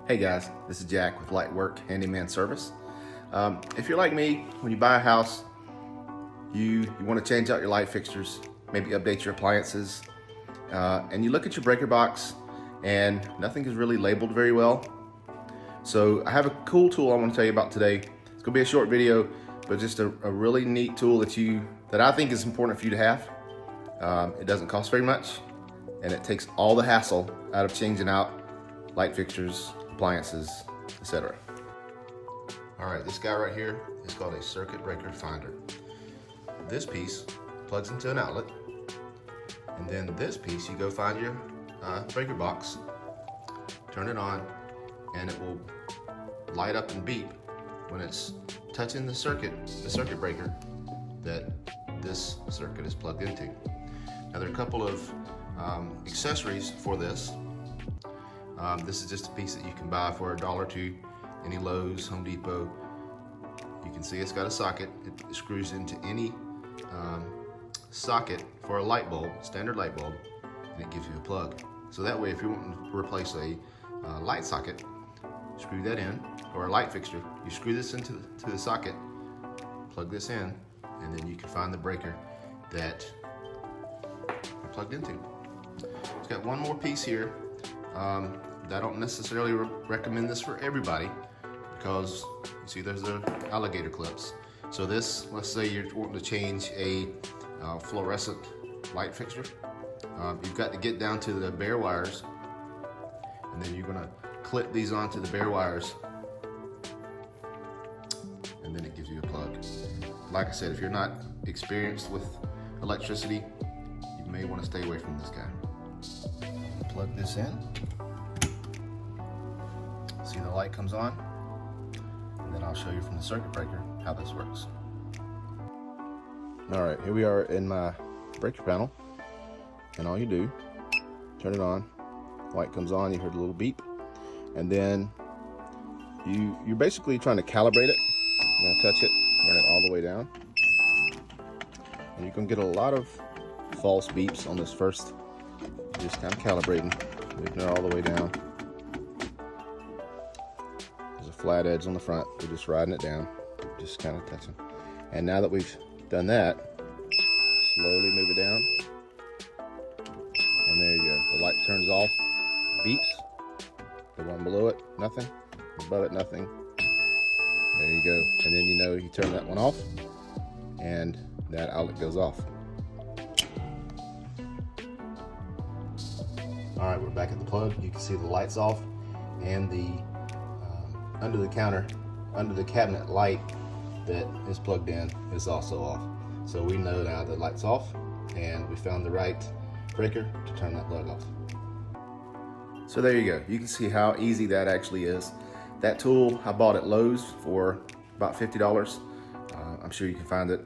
Hey guys, this is Jack with Lightwork Handyman Service. If you're like me, when you buy a house, you want to change out your light fixtures, maybe update your appliances, and you look at your breaker box and nothing is really labeled very well. So I have a cool tool I want to tell you about today. It's going to be a short video, but just a really neat tool that I think is important for you to have. It doesn't cost very much, and it takes all the hassle out of changing out light fixtures, appliances, etc. All right, this guy right here is called a circuit breaker finder. This piece plugs into an outlet, and then this piece, you go find your breaker box, turn it on, and it will light up and beep when it's touching the circuit breaker that this circuit is plugged into. Now there are a couple of accessories for this. This is just a piece that you can buy for $1 or $2, any Lowe's, Home Depot. You can see it's got a socket. It screws into any socket for a light bulb, standard light bulb, and it gives you a plug. So that way, if you want to replace a light socket, screw that in, or a light fixture, you screw this into the socket, plug this in, and then you can find the breaker that you're plugged into. It's got one more piece here. I don't necessarily recommend this for everybody because you see there's the alligator clips. So this, let's say you're wanting to change a fluorescent light fixture. You've got to get down to the bare wires, and then you're gonna clip these onto the bare wires, and then it gives you a plug. Like I said, if you're not experienced with electricity, you may want to stay away from this guy. Plug this in. See, the light comes on, and then I'll show you from the circuit breaker how this works. All right, here we are in my breaker panel, and all you do, turn it on, light comes on, you heard a little beep, and then you're basically trying to calibrate it. You're gonna touch it, run it all the way down, and you can get a lot of false beeps on this first. Just kind of calibrating, moving it all the way down. There's a flat edge on the front. We're just riding it down, just kind of touching. And now that we've done that, slowly move it down. And there you go. The light turns off, beeps. The one below it, nothing. Above it, nothing. There you go. And then you know you turn that one off, and that outlet goes off. All right, we're back at the plug. You can see the lights off, and the under the cabinet light that is plugged in is also off. So we know now the light's off, and we found the right breaker to turn that plug off. So there you go. You can see how easy that actually is. That tool I bought at Lowe's for about $50. I'm sure you can find it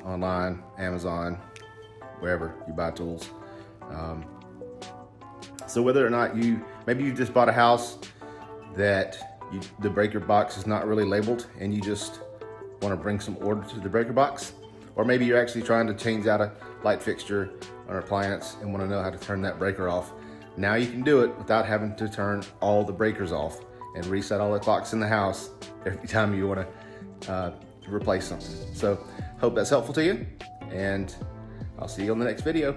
online, Amazon, wherever you buy tools. So whether or not maybe you just bought a house that the breaker box is not really labeled, and you just want to bring some order to the breaker box, or maybe you're actually trying to change out a light fixture or appliance and want to know how to turn that breaker off. Now you can do it without having to turn all the breakers off and reset all the clocks in the house every time you want to replace something. So hope that's helpful to you, and I'll see you on the next video.